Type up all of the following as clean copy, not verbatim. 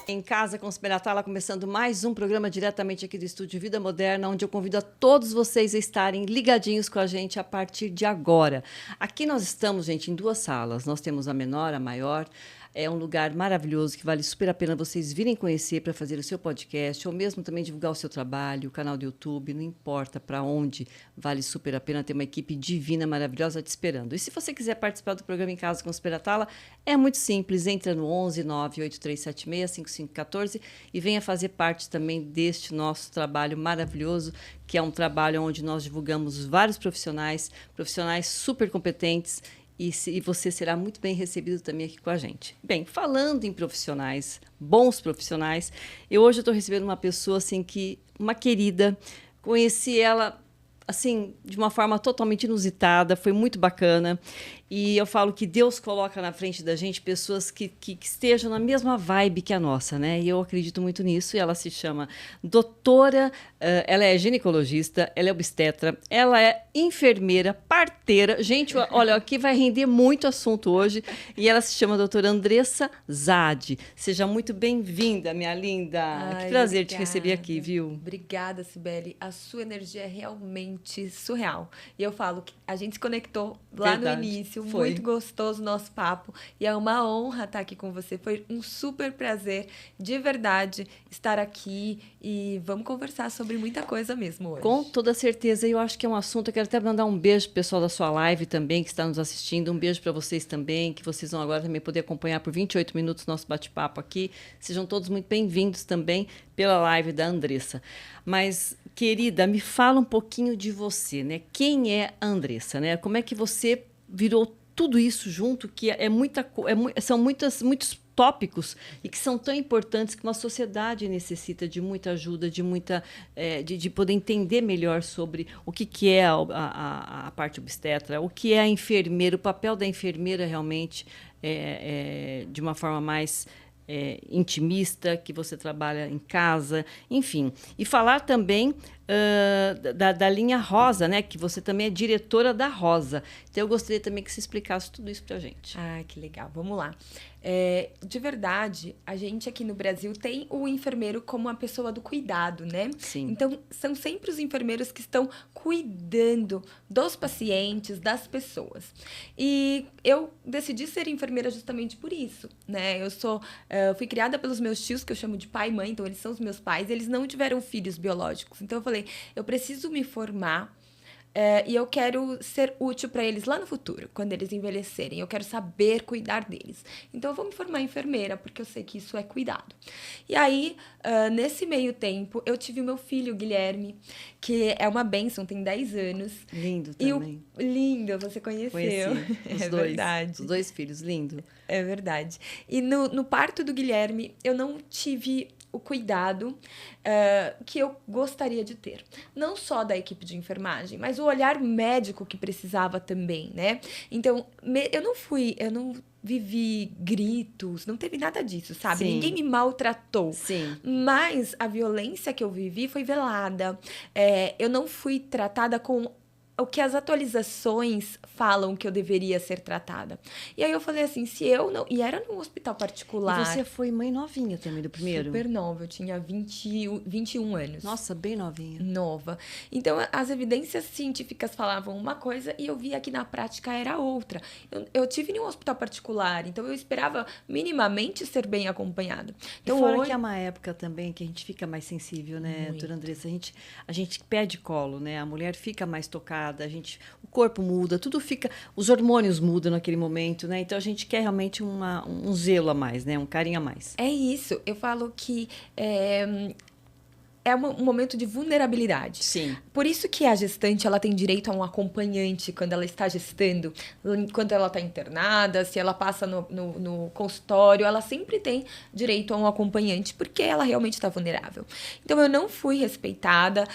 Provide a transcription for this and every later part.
Em casa com os Peratala, começando mais um programa diretamente aqui do Estúdio Vida Moderna, onde eu convido a todos vocês a estarem ligadinhos com a gente a partir de agora. Aqui nós estamos, gente, em duas salas. Nós temos a menor, a maior. É um lugar maravilhoso que vale super a pena vocês virem conhecer para fazer o seu podcast, ou mesmo também divulgar o seu trabalho, o canal do YouTube, não importa para onde, vale super a pena ter uma equipe divina, maravilhosa te esperando. E se você quiser participar do programa Em Casa com os Peratala, é muito simples, entra no 11 98376 5514 e venha fazer parte também deste nosso trabalho maravilhoso, que é um trabalho onde nós divulgamos vários profissionais super competentes, e você será muito bem recebido também aqui com a gente. Bem, falando em profissionais, bons profissionais, hoje eu estou recebendo uma pessoa assim uma querida, conheci ela assim de uma forma totalmente inusitada, foi muito bacana. E eu falo que Deus coloca na frente da gente pessoas que estejam na mesma vibe que a nossa, né? E eu acredito muito nisso. E ela se chama doutora, ela é ginecologista, ela é obstetra, ela é enfermeira, parteira. Gente, olha, aqui vai render muito assunto hoje. E ela se chama doutora Andressa Zadi. Seja muito bem-vinda, minha linda. Ai, que prazer obrigada. te receber aqui, viu? Obrigada, Cibele. A sua energia é realmente surreal. E eu falo que a gente se conectou lá Verdade. no início. Foi. Muito gostoso o nosso papo. E é uma honra estar aqui com você. Foi um super prazer, de verdade, estar aqui. E vamos conversar sobre muita coisa mesmo hoje. Com toda certeza. Eu acho que é um assunto. Eu quero até mandar um beijo pro pessoal da sua live também, que está nos assistindo. Um beijo para vocês também, que vocês vão agora também poder acompanhar por 28 minutos nosso bate-papo aqui. Sejam todos muito bem-vindos também pela live da Andressa. Mas, querida, me fala um pouquinho de você, né? Quem é a Andressa, né? Como é que você virou tudo isso junto, que são muitos tópicos e que são tão importantes que uma sociedade necessita de muita ajuda, de poder entender melhor sobre o que é a parte obstetra, o que é a enfermeira, o papel da enfermeira realmente de uma forma mais intimista, que você trabalha em casa, enfim. E falar também da linha Rosa, né? Que você também é diretora da Rosa. Então, eu gostaria também que você explicasse tudo isso para a gente. Ah, que legal. Vamos lá. De verdade, a gente aqui no Brasil tem o enfermeiro como a pessoa do cuidado, né? Sim. Então, são sempre os enfermeiros que estão cuidando dos pacientes, das pessoas. E eu decidi ser enfermeira justamente por isso, né? Eu fui criada pelos meus tios, que eu chamo de pai e mãe, então eles são os meus pais, eles não tiveram filhos biológicos. Então, eu falei, eu preciso me formar e eu quero ser útil para eles lá no futuro, quando eles envelhecerem. Eu quero saber cuidar deles. Então, eu vou me formar enfermeira, porque eu sei que isso é cuidado. E aí, nesse meio tempo, eu tive o meu filho, Guilherme, que é uma bênção, tem 10 anos. Lindo também. Lindo, você conheceu. Conheci os dois. Verdade. Os dois filhos, lindo. É verdade. E no parto do Guilherme, eu não tive o cuidado que eu gostaria de ter. Não só da equipe de enfermagem, mas o olhar médico que precisava também, né? Então, eu não vivi gritos, não teve nada disso, sabe? Sim. Ninguém me maltratou. Sim. Mas a violência que eu vivi foi velada. Eu não fui tratada com o que as atualizações falam que eu deveria ser tratada. E aí eu falei assim, se eu não... E era num hospital particular. E você foi mãe novinha também do primeiro? Super nova, eu tinha 21 anos. Nossa, bem novinha. Nova. Então, as evidências científicas falavam uma coisa e eu via que na prática era outra. Eu tive em um hospital particular, então eu esperava minimamente ser bem acompanhada. Então, e fora que é uma época também que a gente fica mais sensível, né, doutora Andressa? A gente pede colo, né? A mulher fica mais tocada, o corpo muda, tudo fica... Os hormônios mudam naquele momento, né? Então, a gente quer realmente um zelo a mais, né? Um carinho a mais. É isso. Eu falo que é um momento de vulnerabilidade. Sim. Por isso que a gestante ela tem direito a um acompanhante quando ela está gestando, enquanto ela está internada, se ela passa no consultório, ela sempre tem direito a um acompanhante, porque ela realmente está vulnerável. Então, eu não fui respeitada,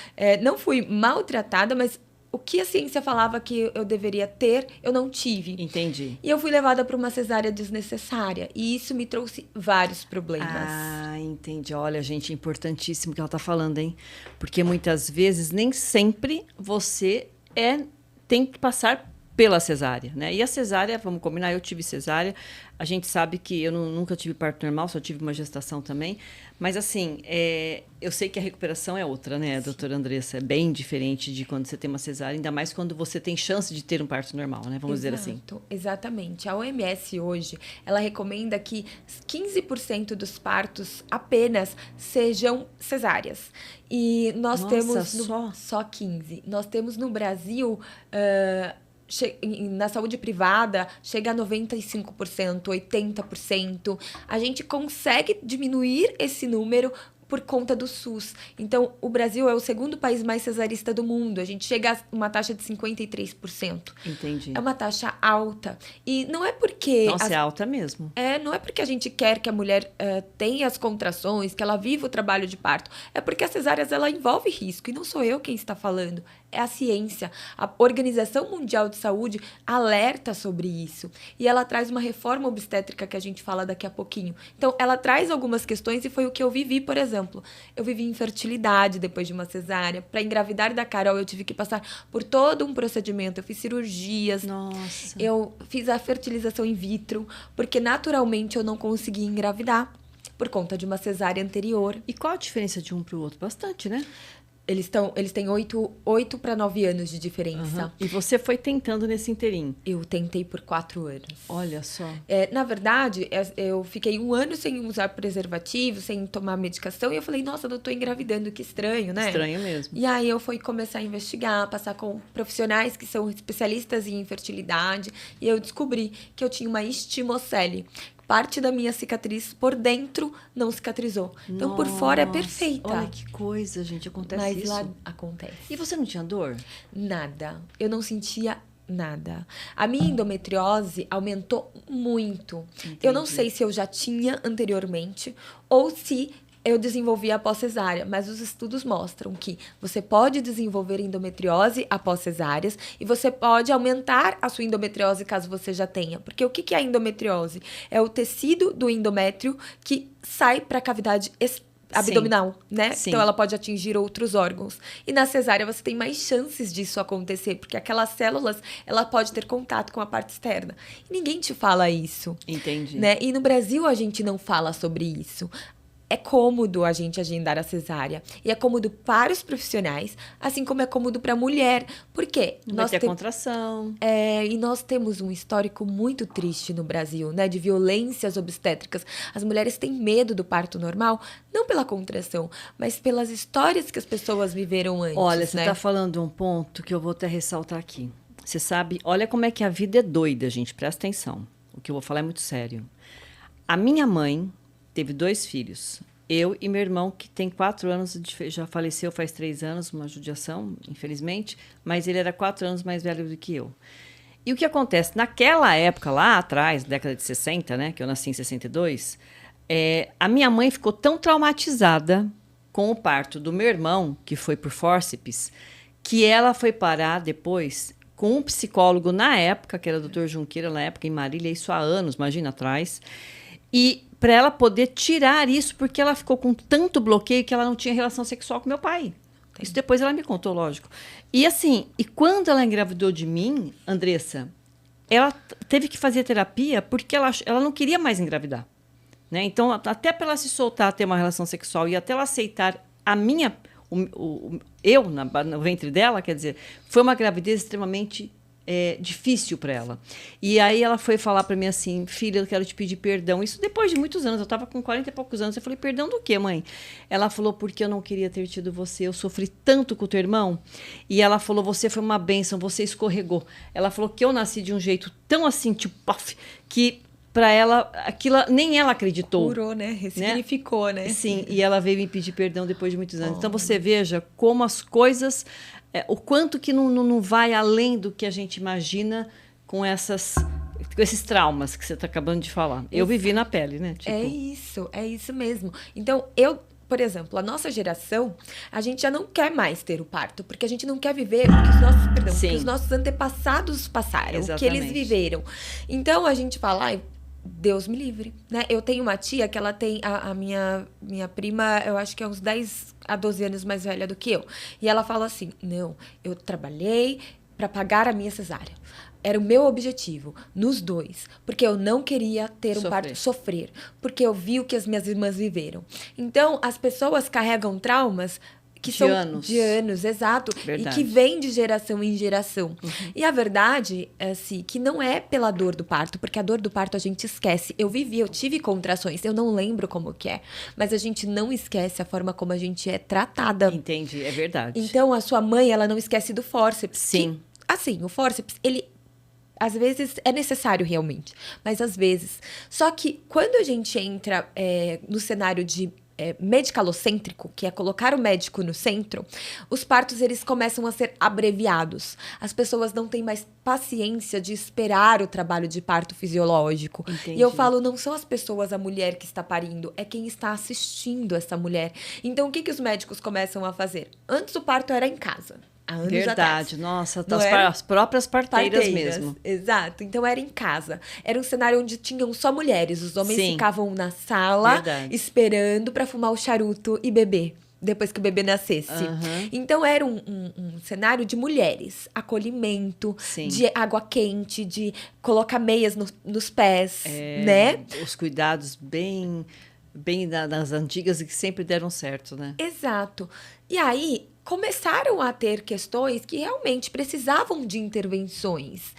não fui maltratada, mas o que a ciência falava que eu deveria ter, eu não tive. Entendi. E eu fui levada para uma cesárea desnecessária. E isso me trouxe vários problemas. Ah, entendi. Olha, gente, é importantíssimo o que ela está falando, hein? Porque muitas vezes, nem sempre você tem que passar pela cesárea, né? E a cesárea, vamos combinar, eu tive cesárea, a gente sabe que eu nunca tive parto normal, só tive uma gestação também, mas assim, eu sei que a recuperação é outra, né, doutora Andressa? É bem diferente de quando você tem uma cesárea, ainda mais quando você tem chance de ter um parto normal, né? Vamos dizer assim. Exatamente. A OMS hoje, ela recomenda que 15% dos partos apenas sejam cesáreas. E nós temos só 15. Nós temos no Brasil na saúde privada, chega a 95%, 80%. A gente consegue diminuir esse número por conta do SUS. Então, o Brasil é o segundo país mais cesarista do mundo. A gente chega a uma taxa de 53%. Entendi. É uma taxa alta. E não é porque... Nossa, é alta mesmo. Não é porque a gente quer que a mulher tenha as contrações, que ela viva o trabalho de parto. É porque as cesáreas, ela envolve risco. E não sou eu quem está falando. É a ciência. A Organização Mundial de Saúde alerta sobre isso. E ela traz uma reforma obstétrica que a gente fala daqui a pouquinho. Então, ela traz algumas questões e foi o que eu vivi, por exemplo. Eu vivi infertilidade depois de uma cesárea. Para engravidar da Carol, eu tive que passar por todo um procedimento. Eu fiz cirurgias. Nossa. Eu fiz a fertilização in vitro, porque naturalmente eu não conseguia engravidar por conta de uma cesárea anterior. E qual a diferença de um para o outro? Bastante, né? Eles têm 8 para 9 anos de diferença. Uhum. E você foi tentando nesse inteirinho? Eu tentei por 4 anos. Olha só. Na verdade, eu fiquei 1 ano sem usar preservativo, sem tomar medicação. E eu falei, nossa, eu tô engravidando, que estranho, né? Estranho mesmo. E aí eu fui começar a investigar, passar com profissionais que são especialistas em infertilidade. E eu descobri que eu tinha uma estimocele. Parte da minha cicatriz por dentro não cicatrizou. Então, por fora é perfeita. Olha que coisa, gente. Acontece isso. Mas lá acontece. E você não tinha dor? Nada. Eu não sentia nada. A minha endometriose aumentou muito. Entendi. Eu não sei se eu já tinha anteriormente ou se eu desenvolvi após cesárea, mas os estudos mostram que você pode desenvolver endometriose após cesáreas e você pode aumentar a sua endometriose caso você já tenha. Porque o que é a endometriose? É o tecido do endométrio que sai para a cavidade abdominal, né? Sim. Então ela pode atingir outros órgãos. E na cesárea você tem mais chances disso acontecer, porque aquelas células, ela pode ter contato com a parte externa. E ninguém te fala isso. Entendi. Né? E no Brasil a gente não fala sobre isso. É cômodo a gente agendar a cesárea. E é cômodo para os profissionais, assim como é cômodo para a mulher. Por quê? Não vai ter contração. E nós temos um histórico muito triste no Brasil, né? De violências obstétricas. As mulheres têm medo do parto normal, não pela contração, mas pelas histórias que as pessoas viveram antes. Olha, você né? está falando um ponto que eu vou até ressaltar aqui. Você sabe, olha como é que a vida é doida, gente. Presta atenção. O que eu vou falar é muito sério. A minha mãe teve 2 filhos. Eu e meu irmão, que tem 4 anos, já faleceu faz 3 anos, uma judiação, infelizmente, mas ele era 4 anos mais velho do que eu. E o que acontece? Naquela época, lá atrás, década de 60, né, que eu nasci em 62, a minha mãe ficou tão traumatizada com o parto do meu irmão, que foi por fórceps, que ela foi parar depois com um psicólogo na época, que era o Dr. Junqueira, na época, em Marília, isso há anos, imagina, atrás, e para ela poder tirar isso, porque ela ficou com tanto bloqueio que ela não tinha relação sexual com meu pai. Entendi. Isso depois ela me contou, lógico. E assim, e quando ela engravidou de mim, Andressa, ela teve que fazer terapia porque ela não queria mais engravidar. Né? Então, até para ela se soltar, ter uma relação sexual e até ela aceitar a minha, eu no ventre dela, quer dizer, foi uma gravidez extremamente difícil para ela. E aí ela foi falar para mim assim, filha, eu quero te pedir perdão. Isso depois de muitos anos, eu estava com 40 e poucos anos. Eu falei, perdão do quê, mãe? Ela falou, porque eu não queria ter tido você, eu sofri tanto com o teu irmão. E ela falou, você foi uma bênção, você escorregou. Ela falou que eu nasci de um jeito tão assim, tipo, puff, que para ela, aquilo nem ela acreditou. Curou, né? Ressignificou, né? Sim, e ela veio me pedir perdão depois de muitos anos. Então você veja como as coisas, o quanto que não vai além do que a gente imagina com esses traumas que você está acabando de falar. Eu vivi na pele, né? Tipo... É isso mesmo. Então, por exemplo, a nossa geração, a gente já não quer mais ter o parto, porque a gente não quer viver o que os nossos antepassados passaram, Exatamente. o que eles viveram. Então, a gente fala, ai, Deus me livre, né? Eu tenho uma tia que ela tem, a minha prima, eu acho que é uns 10 a 12 anos mais velha do que eu. E ela fala assim, não, eu trabalhei para pagar a minha cesárea. Era o meu objetivo, nos dois. Porque eu não queria ter um parto sofrer. Porque eu vi o que as minhas irmãs viveram. Então, as pessoas carregam traumas que são de anos, exato. Verdade. E que vêm de geração em geração. E a verdade é assim, que não é pela dor do parto, porque a dor do parto a gente esquece. Eu tive contrações, eu não lembro como que é, mas a gente não esquece a forma como a gente é tratada. Entendi, é verdade. Então, a sua mãe, ela não esquece do fórceps. Sim. Que, assim, o fórceps, ele às vezes é necessário realmente, mas às vezes. Só que quando a gente entra no cenário de medicalocêntrico, que é colocar o médico no centro, os partos eles começam a ser abreviados. As pessoas não têm mais paciência de esperar o trabalho de parto fisiológico. Entendi. E eu falo, não são as pessoas, a mulher que está parindo, é quem está assistindo essa mulher. Então, o que os médicos começam a fazer? Antes o parto era em casa. Há anos Verdade, atrás. nossa, As próprias parteiras mesmo. Exato. Então era em casa. Era um cenário onde tinham só mulheres. Os homens ficavam na sala esperando para fumar o charuto e beber. Depois que o bebê nascesse. Então era um cenário de mulheres. Acolhimento, de água quente, de colocar meias nos pés, né? Os cuidados bem das antigas e que sempre deram certo, né? Exato. E aí começaram a ter questões que realmente precisavam de intervenções.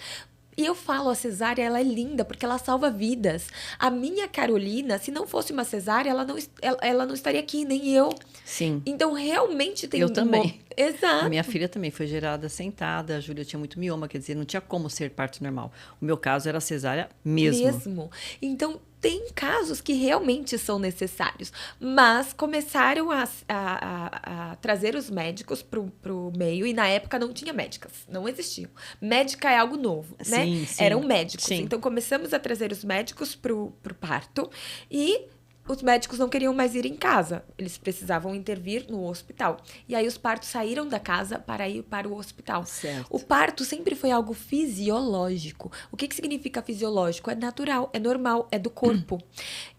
E eu falo, a cesárea, ela é linda, porque ela salva vidas. A minha Carolina, se não fosse uma cesárea, ela não estaria aqui, nem eu. Sim. Então, realmente tem... Eu também. Exato. A minha filha também foi gerada sentada, a Júlia tinha muito mioma, quer dizer, não tinha como ser parto normal. O meu caso era cesárea mesmo. Então, tem casos que realmente são necessários, mas começaram a trazer os médicos pro meio, e na época não tinha médicas, não existiam. Médica é algo novo, né? Sim. Eram médicos. Sim. Então, começamos a trazer os médicos pro parto e os médicos não queriam mais ir em casa. Eles precisavam intervir no hospital. E aí os partos saíram da casa para ir para o hospital. Certo. O parto sempre foi algo fisiológico. O que significa fisiológico? É natural, é normal, é do corpo.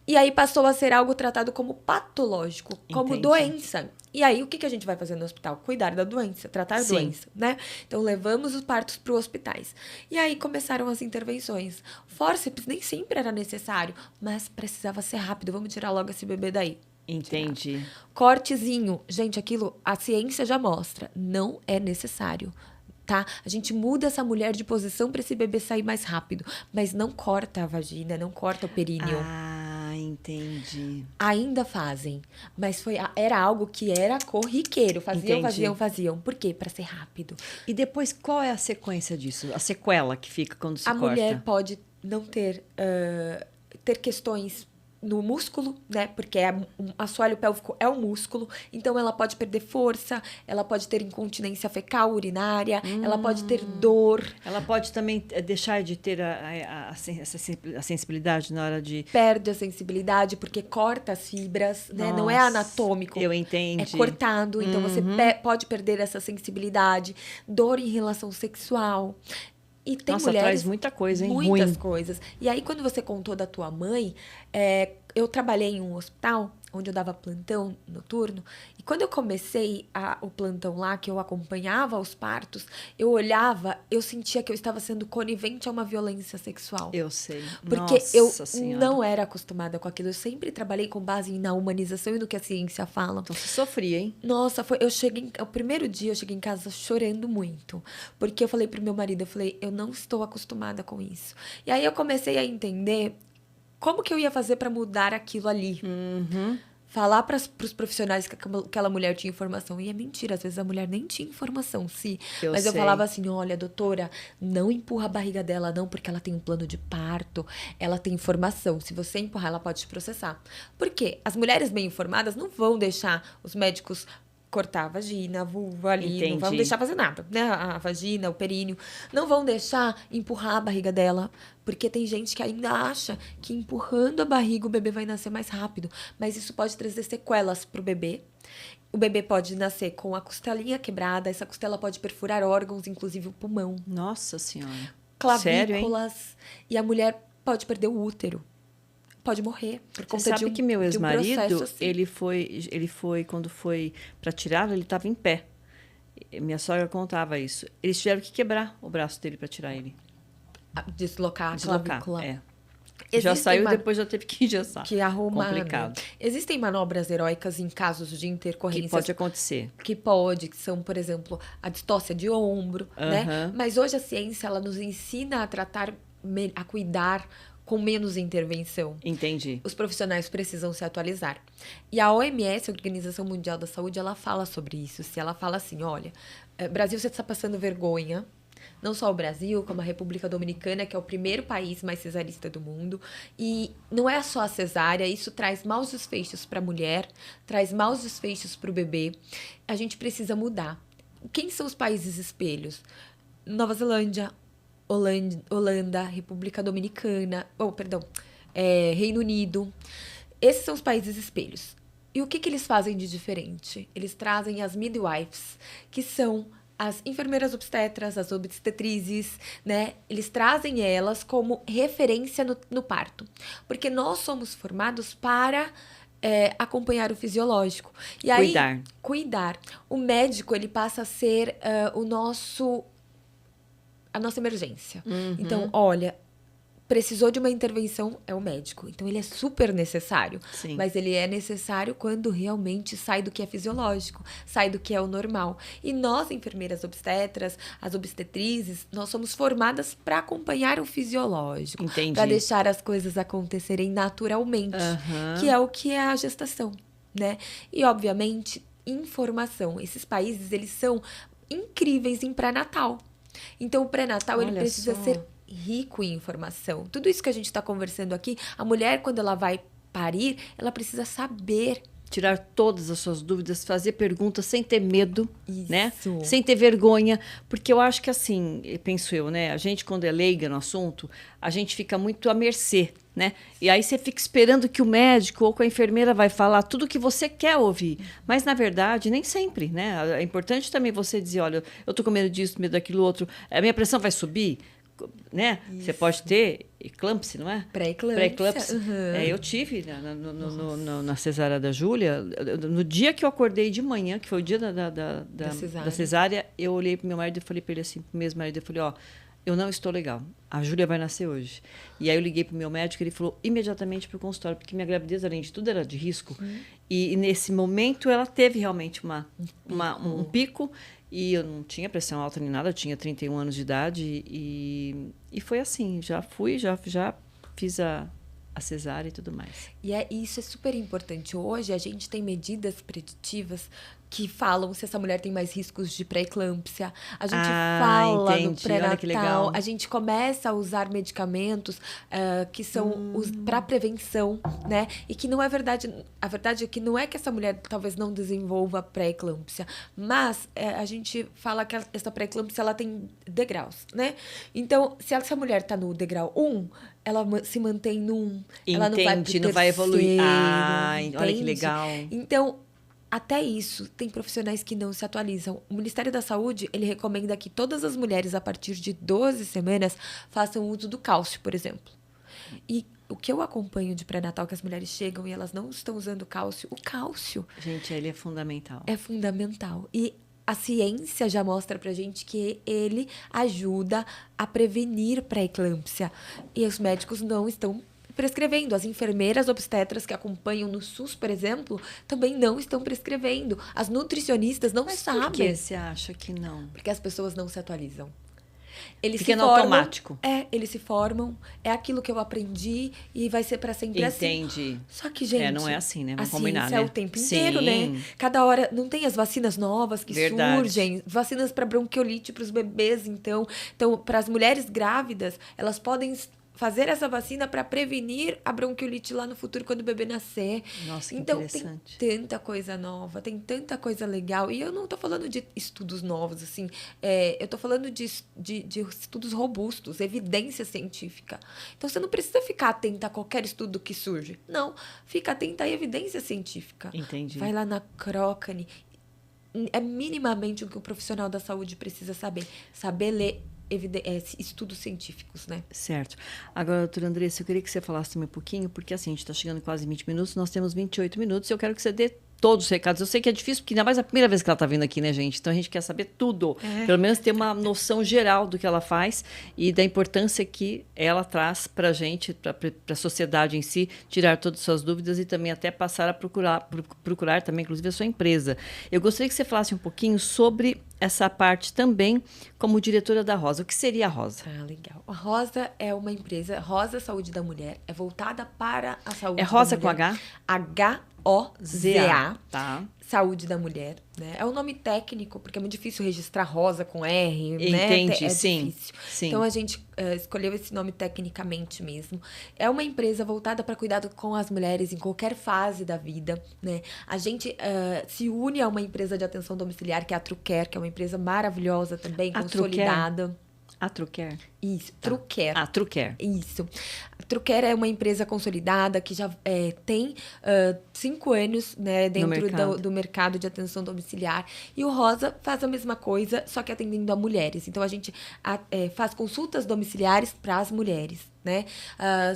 E aí passou a ser algo tratado como patológico, como doença. E aí, o que a gente vai fazer no hospital? Cuidar da doença, tratar a doença, né? Então, levamos os partos para os hospitais. E aí, começaram as intervenções. Fórceps nem sempre era necessário, mas precisava ser rápido. Vamos tirar logo esse bebê daí. Entendi. Tirar. Cortezinho. Gente, aquilo, a ciência já mostra. Não é necessário. Tá? A gente muda essa mulher de posição para esse bebê sair mais rápido. Mas não corta a vagina, não corta o períneo. Ah, entendi. Ainda fazem. Mas era algo que era corriqueiro. Faziam. Por quê? Para ser rápido. E depois, qual é a sequência disso? A sequela que fica quando se corta? A mulher pode não ter questões no músculo, né? Porque o assoalho pélvico é o músculo. Então, ela pode perder força, ela pode ter incontinência fecal, urinária, ela pode ter dor. Ela pode também deixar de ter a sensibilidade na hora de... Perde a sensibilidade porque corta as fibras, né? Não é anatômico. Eu entendi. É cortado, então você pode perder essa sensibilidade. Dor em relação sexual. E tem mulheres, traz muita coisa, hein? Muitas coisas. E aí, quando você contou da tua mãe, eu trabalhei em um hospital onde eu dava plantão noturno. E quando eu comecei o plantão lá, que eu acompanhava os partos, eu olhava, eu sentia que eu estava sendo conivente a uma violência sexual. Eu sei. Porque não era acostumada com aquilo. Eu sempre trabalhei com base na humanização e no que a ciência fala. Então, você sofria, hein? Nossa, o primeiro dia eu cheguei em casa chorando muito. Porque eu falei pro meu marido, eu não estou acostumada com isso. E aí eu comecei a entender como que eu ia fazer para mudar aquilo ali. Falar para os profissionais que aquela mulher tinha informação. E é mentira, às vezes a mulher nem tinha informação. Mas eu falava assim, olha, doutora, não empurra a barriga dela não, porque ela tem um plano de parto, ela tem informação. Se você empurrar, ela pode te processar. Por quê? As mulheres bem informadas não vão deixar os médicos cortar a vagina, a vulva ali, não vão deixar fazer nada, né? A vagina, o períneo, não vão deixar empurrar a barriga dela, porque tem gente que ainda acha que empurrando a barriga o bebê vai nascer mais rápido, mas isso pode trazer sequelas pro bebê. O bebê pode nascer com a costelinha quebrada, essa costela pode perfurar órgãos, inclusive o pulmão. Nossa Senhora. Clavículas. Sério, hein? E a mulher pode perder o útero. Pode morrer por conta Você sabe que meu ex-marido, assim. ele foi, quando foi para tirá-lo, ele estava em pé. Minha sogra contava isso. Eles tiveram que quebrar o braço dele para tirar ele. deslocar a Deslocar, clavícula. Já saiu, ma- depois já teve que engessar. que arrumar, né? Complicado. Existem manobras heróicas em casos de Que intercorrências pode acontecer. que são, por exemplo, a distócia de ombro, né? Aham. Mas hoje a ciência, ela nos ensina a tratar, a cuidar com menos intervenção. Entendi. Os profissionais precisam se atualizar. E a OMS, a Organização Mundial da Saúde, ela fala sobre isso. Se ela fala assim, olha, Brasil, você está passando vergonha. Não só o Brasil, como a República Dominicana, que é o primeiro país mais cesarista do mundo. E não é só a cesárea, isso traz maus desfechos para a mulher, traz maus desfechos para o bebê. A gente precisa mudar. Quem são os países espelhos? Nova Zelândia, Holanda, República Dominicana, Reino Unido. Esses são os países espelhos. E o que eles fazem de diferente? Eles trazem as midwives, que são as enfermeiras obstetras, as obstetrizes, né? Eles trazem elas como referência no parto. Porque nós somos formados para acompanhar o fisiológico. E aí, cuidar. O médico, ele passa a ser a nossa emergência. Uhum. Então, olha, precisou de uma intervenção, é o médico. Então, ele é super necessário. Sim. Mas ele é necessário quando realmente sai do que é fisiológico, sai do que é o normal. E nós, enfermeiras obstetras, as obstetrizes, nós somos formadas para acompanhar o fisiológico. Entendi. Para deixar as coisas acontecerem naturalmente, que é o que é a gestação, né? E, obviamente, informação. Esses países, eles são incríveis em pré-natal. Então, o pré-natal, ele precisa ser rico em informação. Tudo isso que a gente está conversando aqui, a mulher, quando ela vai parir, ela precisa saber. Tirar todas as suas dúvidas, fazer perguntas sem ter medo, Isso. né? Sem ter vergonha. Porque eu acho que assim, penso eu, né? A gente, quando é leiga no assunto, a gente fica muito à mercê, né? E aí você fica esperando que o médico ou que a enfermeira vai falar tudo o que você quer ouvir. Mas, na verdade, nem sempre, né? É importante também você dizer, olha, eu tô com medo disso, medo daquilo outro. A minha pressão vai subir, né? Isso. Você pode ter eclâmpsia, não é? Pré-eclâmpsia. Uhum. Eu tive na cesárea da Júlia, no dia que eu acordei de manhã, que foi o dia da cesárea, eu olhei pro meu marido e falei para ele assim, pro meu marido, eu falei, ó, eu não estou legal, a Júlia vai nascer hoje. E aí eu liguei pro meu médico e ele falou imediatamente pro consultório, porque minha gravidez, além de tudo, era de risco. E nesse momento ela teve realmente um pico. E eu não tinha pressão alta nem nada, eu tinha 31 anos de idade e foi assim, já fiz a cesárea e tudo mais. E isso é super importante. Hoje a gente tem medidas preditivas que falam se essa mulher tem mais riscos de pré-eclâmpsia. A gente fala no pré-natal. A gente começa a usar medicamentos que são para prevenção, né? E que não é verdade. A verdade é que não é que essa mulher talvez não desenvolva pré-eclâmpsia, mas a gente fala que essa pré-eclâmpsia ela tem degraus, né? Então, se essa mulher está no degrau 1, ela se mantém no 1. Ela não vai evoluir. Olha que legal. Então, até isso, tem profissionais que não se atualizam. O Ministério da Saúde, ele recomenda que todas as mulheres, a partir de 12 semanas, façam uso do cálcio, por exemplo. E o que eu acompanho de pré-natal, que as mulheres chegam e elas não estão usando cálcio, o cálcio... Gente, ele é fundamental. É fundamental. E a ciência já mostra pra gente que ele ajuda a prevenir pré-eclâmpsia. E os médicos não estão prescrevendo. As enfermeiras obstetras que acompanham no SUS, por exemplo, também não estão prescrevendo. As nutricionistas não sabem. Por que você acha que não? Porque as pessoas não se atualizam. Fica no automático. Eles se formam, é aquilo que eu aprendi e vai ser para sempre assim. Entendi. Só que, gente... não é assim, né? Vamos a combinar, ciência né? É o tempo inteiro, né? Cada hora... Não tem as vacinas novas que surgem. Vacinas para bronquiolite para os bebês, então. Então, para as mulheres grávidas, elas podem fazer essa vacina para prevenir a bronquiolite lá no futuro, quando o bebê nascer. Nossa, que então, interessante. Tem tanta coisa nova, tem tanta coisa legal. E eu não tô falando de estudos novos, assim. Eu tô falando de estudos robustos, evidência científica. Então, você não precisa ficar atenta a qualquer estudo que surge. Não, fica atenta à evidência científica. Entendi. Vai lá na Cochrane. É minimamente o que o profissional da saúde precisa saber. Saber ler estudos científicos, né? Certo. Agora, doutora Andressa, eu queria que você falasse também um pouquinho, porque assim, a gente está chegando quase 20 minutos, nós temos 28 minutos, e eu quero que você dê todos os recados. Eu sei que é difícil, porque ainda mais a primeira vez que ela está vindo aqui, né, gente? Então a gente quer saber tudo. Pelo menos ter uma noção geral do que ela faz e da importância que ela traz para a gente, para a sociedade em si, tirar todas as suas dúvidas e também até passar a procurar também, inclusive, a sua empresa. Eu gostaria que você falasse um pouquinho sobre essa parte também como diretora da Rosa. O que seria a Rosa? Ah, legal. A Rosa é uma empresa, Rosa Saúde da Mulher, é voltada para a saúde É da Rosa mulher. com H? H-O-Z-A. Tá. Saúde da Mulher, né? É um nome técnico, porque é muito difícil registrar Rosa com R, né? Entendi, É sim, difícil. sim. Então, a gente escolheu esse nome tecnicamente mesmo. É uma empresa voltada para cuidado com as mulheres em qualquer fase da vida, né? A gente se une a uma empresa de atenção domiciliar, que é a Trucare, que é uma empresa maravilhosa também, A consolidada. A Trucare? Isso, Tá. Trucare. Ah, Trucare. Isso. A Trucare é uma empresa consolidada que já tem 5 anos, né, dentro do mercado de atenção domiciliar. E o Rosa faz a mesma coisa, só que atendendo a mulheres. Então, a gente faz consultas domiciliares para as mulheres, né?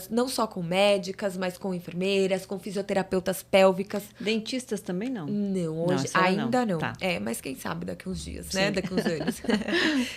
Não só com médicas, mas com enfermeiras, com fisioterapeutas pélvicas. Dentistas também não? Não, hoje ainda não. Tá. Mas quem sabe daqui uns dias, né? Daqui uns anos.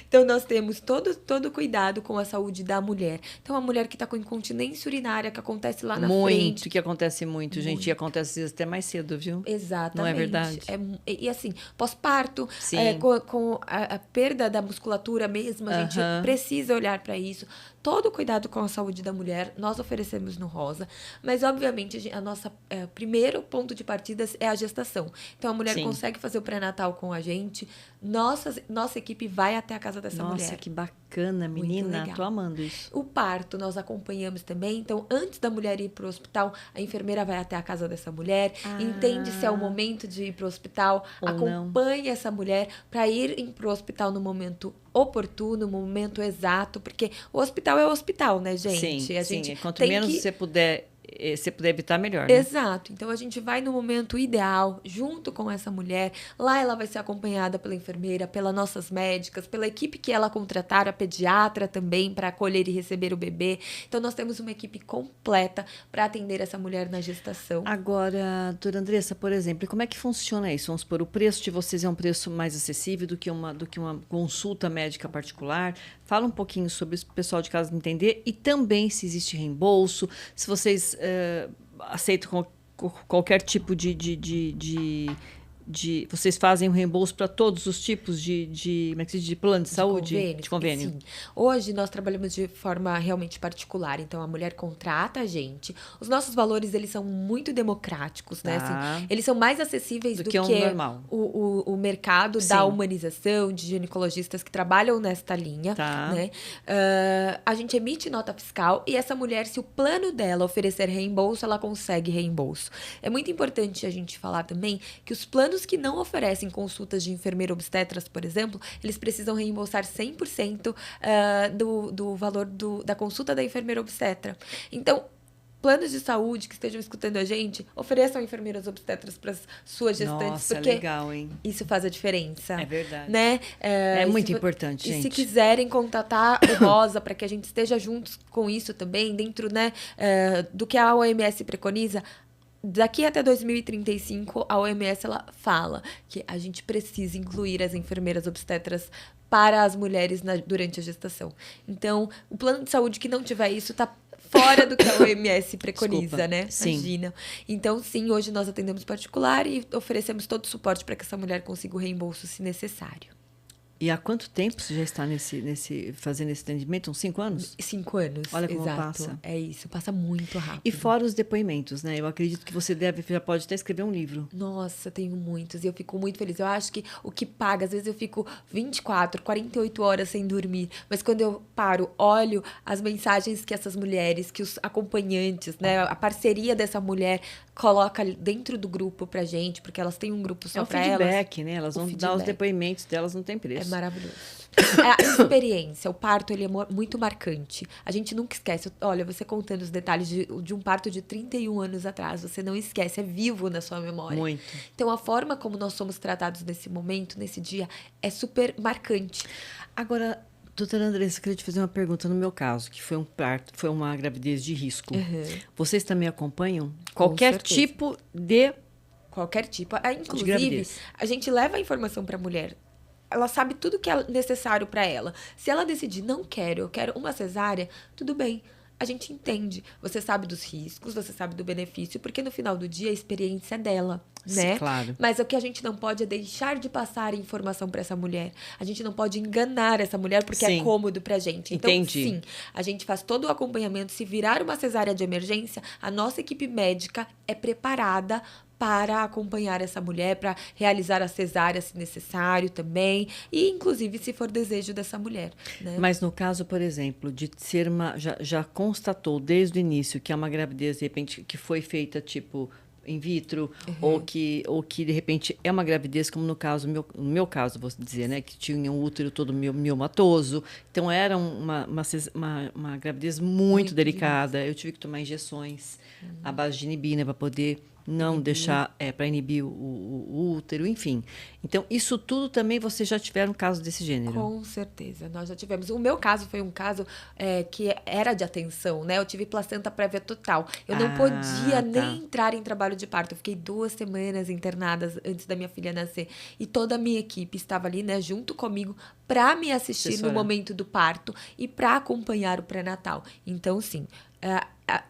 Então, nós temos todo cuidado com a saúde da mulher. Então, a mulher que está com incontinência urinária, que acontece lá na frente. Muito, que acontece muito, gente. E acontece às vezes até mais cedo, viu? Exatamente. Não é verdade? E assim, pós-parto, Sim. Com a perda da musculatura mesmo, a gente precisa olhar para isso. Todo o cuidado com a saúde da mulher nós oferecemos no Rosa, mas obviamente a nossa primeiro ponto de partida é a gestação. Então a mulher Sim. consegue fazer o pré-natal com a gente, nossa equipe vai até a casa dessa mulher. Nossa, que bacana, menina. legal. Tô amando isso. O parto nós acompanhamos também. Então, antes da mulher ir para o hospital, a enfermeira vai até a casa dessa mulher, entende se é o momento de ir para o hospital, Ou acompanha essa mulher para ir para o hospital no momento oportuno, no momento exato, porque o hospital é o hospital, né, gente? Sim, a gente quanto tem menos que... você puder evitar, melhor, né? Exato. Então, a gente vai no momento ideal, junto com essa mulher. Lá ela vai ser acompanhada pela enfermeira, pelas nossas médicas, pela equipe que ela contratar, a pediatra também, para acolher e receber o bebê. Então, nós temos uma equipe completa para atender essa mulher na gestação. Agora, doutora Andressa, por exemplo, como é que funciona isso? Vamos supor, o preço de vocês é um preço mais acessível do que uma consulta médica particular? Fala um pouquinho sobre isso para o pessoal de casa entender e também se existe reembolso, se vocês aceitam qualquer tipo vocês fazem um reembolso para todos os tipos como é que se diz, de plano de saúde? De convênio. Sim. Hoje nós trabalhamos de forma realmente particular, então a mulher contrata a gente. Os nossos valores, eles são muito democráticos, né? Assim, eles são mais acessíveis do que normal. O mercado da humanização, de ginecologistas que trabalham nesta linha, né? A gente emite nota fiscal e essa mulher, se o plano dela oferecer reembolso, ela consegue reembolso. É muito importante a gente falar também que os planos que não oferecem consultas de enfermeira obstetras, por exemplo, eles precisam reembolsar 100% do valor da consulta da enfermeira obstetra. Então, planos de saúde que estejam escutando a gente, ofereçam enfermeiras obstetras para as suas gestantes. Nossa, porque legal, hein? isso faz a diferença. É verdade. Né? É muito importante, gente. E se quiserem contatar o Rosa para que a gente esteja juntos com isso também, dentro, né, do que a OMS preconiza, daqui até 2035, a OMS ela fala que a gente precisa incluir as enfermeiras obstetras para as mulheres durante a gestação. Então, o plano de saúde que não tiver isso está fora do que a OMS preconiza, Desculpa. né? Sim. Imagina. Então, sim, hoje nós atendemos particular e oferecemos todo o suporte para que essa mulher consiga o reembolso, se necessário. E há quanto tempo você já está fazendo esse atendimento? Uns 5 anos? 5 anos. Olha como exato. passa. É isso, passa muito rápido. E fora os depoimentos, né? Eu acredito que você já pode até escrever um livro. Nossa, tenho muitos e eu fico muito feliz. Eu acho que o que paga, às vezes eu fico 24, 48 horas sem dormir, mas quando eu paro, olho as mensagens que essas mulheres, que os acompanhantes, né, a parceria dessa mulher coloca dentro do grupo pra gente, porque elas têm um grupo só pra elas. É um feedback, né? Elas vão dar os depoimentos delas, não tem preço. É maravilhoso. A experiência, o parto, ele é muito marcante. A gente nunca esquece. Olha, você contando os detalhes de um parto de 31 anos atrás, você não esquece, é vivo na sua memória. Muito. Então, a forma como nós somos tratados nesse momento, nesse dia, é super marcante. Agora, doutora Andressa, eu queria te fazer uma pergunta no meu caso, que foi um parto, foi uma gravidez de risco. Vocês também acompanham qualquer tipo de qualquer tipo. Inclusive, gravidez. a gente leva a informação para a mulher. Ela sabe tudo que é necessário para ela. Se ela decidir, não quero, eu quero uma cesárea, tudo bem. A gente entende. Você sabe dos riscos, você sabe do benefício, porque no final do dia a experiência é dela, né? Sim, claro. Mas o que a gente não pode é deixar de passar informação para essa mulher. A gente não pode enganar essa mulher porque Sim. é cômodo pra gente. Então, Entendi. sim, a gente faz todo o acompanhamento. Se virar uma cesárea de emergência, a nossa equipe médica é preparada para acompanhar essa mulher, para realizar a cesárea se necessário também, e inclusive se for desejo dessa mulher, né? Mas no caso, por exemplo, de ser já constatou desde o início que é uma gravidez, de repente, que foi feita tipo in vitro, ou que de repente é uma gravidez, como no meu caso, vou dizer, né, que tinha um útero todo miomatoso, então era uma gravidez muito delicada, eu tive que tomar injeções à base de inibina para poder não deixar, para inibir o útero, enfim. Então, isso tudo também vocês já tiveram um caso desse gênero? Com certeza, nós já tivemos. O meu caso foi um caso que era de atenção, né? Eu tive placenta prévia total. Eu não podia nem entrar em trabalho de parto. Eu fiquei 2 semanas internadas antes da minha filha nascer. E toda a minha equipe estava ali, né, junto comigo, para me assistir no momento do parto e para acompanhar o pré-natal. Então, sim,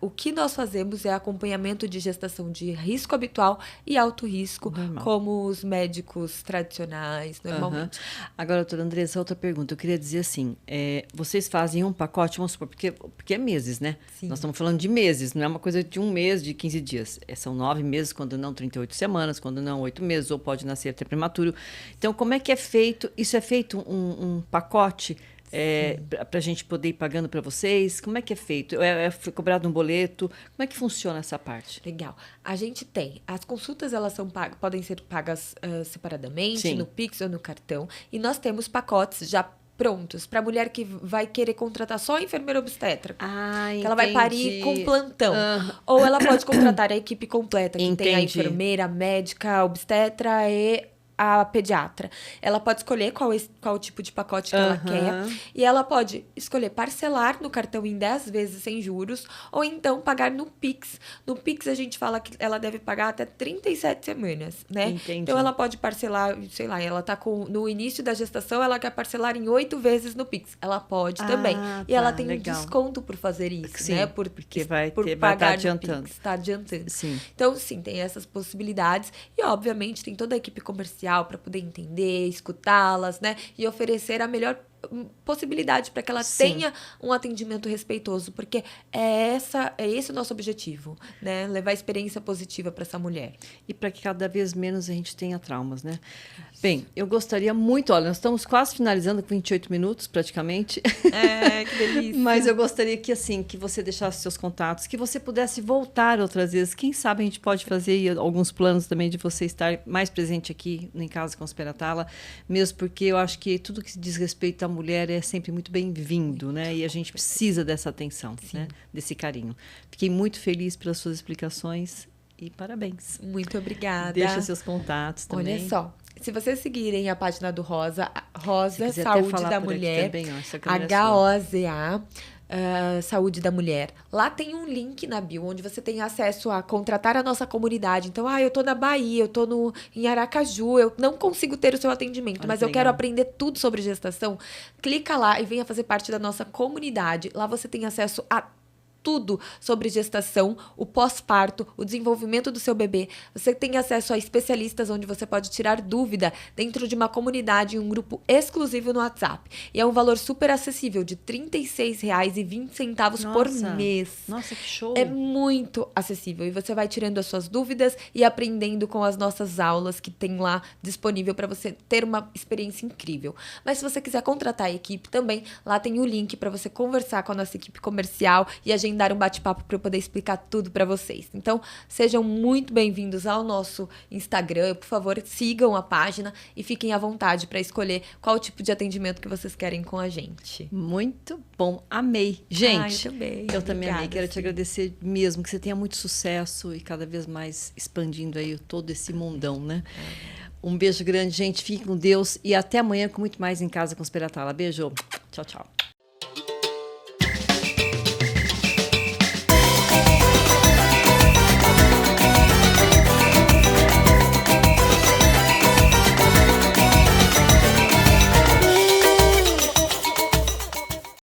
o que nós fazemos é acompanhamento de gestação de risco habitual e alto risco, como os médicos tradicionais, normalmente. Agora, doutora Andressa, outra pergunta. Eu queria dizer assim, vocês fazem um pacote, vamos supor, porque é meses, né? Sim. Nós estamos falando de meses, não é uma coisa de 1 mês, de 15 dias. São 9 meses, quando não 38 semanas, quando não 8 meses, ou pode nascer até prematuro. Então, como é que é feito? Isso é feito um pacote para a gente poder ir pagando para vocês? Como é que é feito? Foi cobrado um boleto? Como é que funciona essa parte? Legal. A gente tem. As consultas, elas podem ser pagas separadamente, Sim. no Pix ou no cartão. E nós temos pacotes já prontos para a mulher que vai querer contratar só a enfermeira obstetra. Que ela vai parir com plantão. Ou ela pode contratar a equipe completa, que tem a enfermeira, a médica, a obstetra e a pediatra. Ela pode escolher qual tipo de pacote que ela quer. E ela pode escolher parcelar no cartão em 10 vezes sem juros, ou então pagar no Pix. No Pix, a gente fala que ela deve pagar até 37 semanas, né? Entendi. Então, ela pode parcelar, sei lá, ela tá no início da gestação, ela quer parcelar em 8 vezes no Pix. Ela pode também. E ela tem um desconto por fazer isso, sim, né? Porque vai pagar adiantando. no Pix, tá adiantando. Sim. Então, sim, tem essas possibilidades. E, obviamente, tem toda a equipe comercial para poder entender, escutá-las, né? E oferecer a melhor possibilidade para que ela tenha um atendimento respeitoso, porque é esse o nosso objetivo, né? Levar experiência positiva para essa mulher. E para que cada vez menos a gente tenha traumas, né? Isso. Bem, eu gostaria muito, olha, nós estamos quase finalizando com 28 minutos, praticamente. Que delícia. Mas eu gostaria que, assim, que você deixasse seus contatos, que você pudesse voltar outras vezes. Quem sabe a gente pode fazer alguns planos também de você estar mais presente aqui em Casa com Esperatala, mesmo porque eu acho que tudo que diz respeito à mulher é sempre muito bem-vindo, né? E a gente precisa dessa atenção, né? Desse carinho. Fiquei muito feliz pelas suas explicações e parabéns. Muito obrigada. Deixa seus contatos também. Olha só, se vocês seguirem a página do Rosa Saúde da Mulher, também, HOZA, Saúde da Mulher. Lá tem um link na bio, onde você tem acesso a contratar a nossa comunidade. Então, eu tô na Bahia, eu tô em Aracaju, eu não consigo ter o seu atendimento, mas eu quero aprender tudo sobre gestação. Clica lá e venha fazer parte da nossa comunidade. Lá você tem acesso a tudo sobre gestação, o pós-parto, o desenvolvimento do seu bebê. Você tem acesso a especialistas onde você pode tirar dúvida dentro de uma comunidade, em um grupo exclusivo no WhatsApp. E é um valor super acessível, de R$ 36,20 por mês. Nossa, que show! É muito acessível. E você vai tirando as suas dúvidas e aprendendo com as nossas aulas que tem lá disponível para você ter uma experiência incrível. Mas se você quiser contratar a equipe também, lá tem o link para você conversar com a nossa equipe comercial e agendar um bate-papo para eu poder explicar tudo para vocês. Então, sejam muito bem-vindos ao nosso Instagram. Por favor, sigam a página e fiquem à vontade para escolher qual tipo de atendimento que vocês querem com a gente. Muito bom. Amei. Gente, eu também. Eu também amei. Quero te agradecer mesmo, que você tenha muito sucesso e cada vez mais expandindo aí todo esse mundão, né? Um beijo grande, gente. Fique com Deus e até amanhã com muito mais em Casa com Esperatala. Beijo. Tchau, tchau.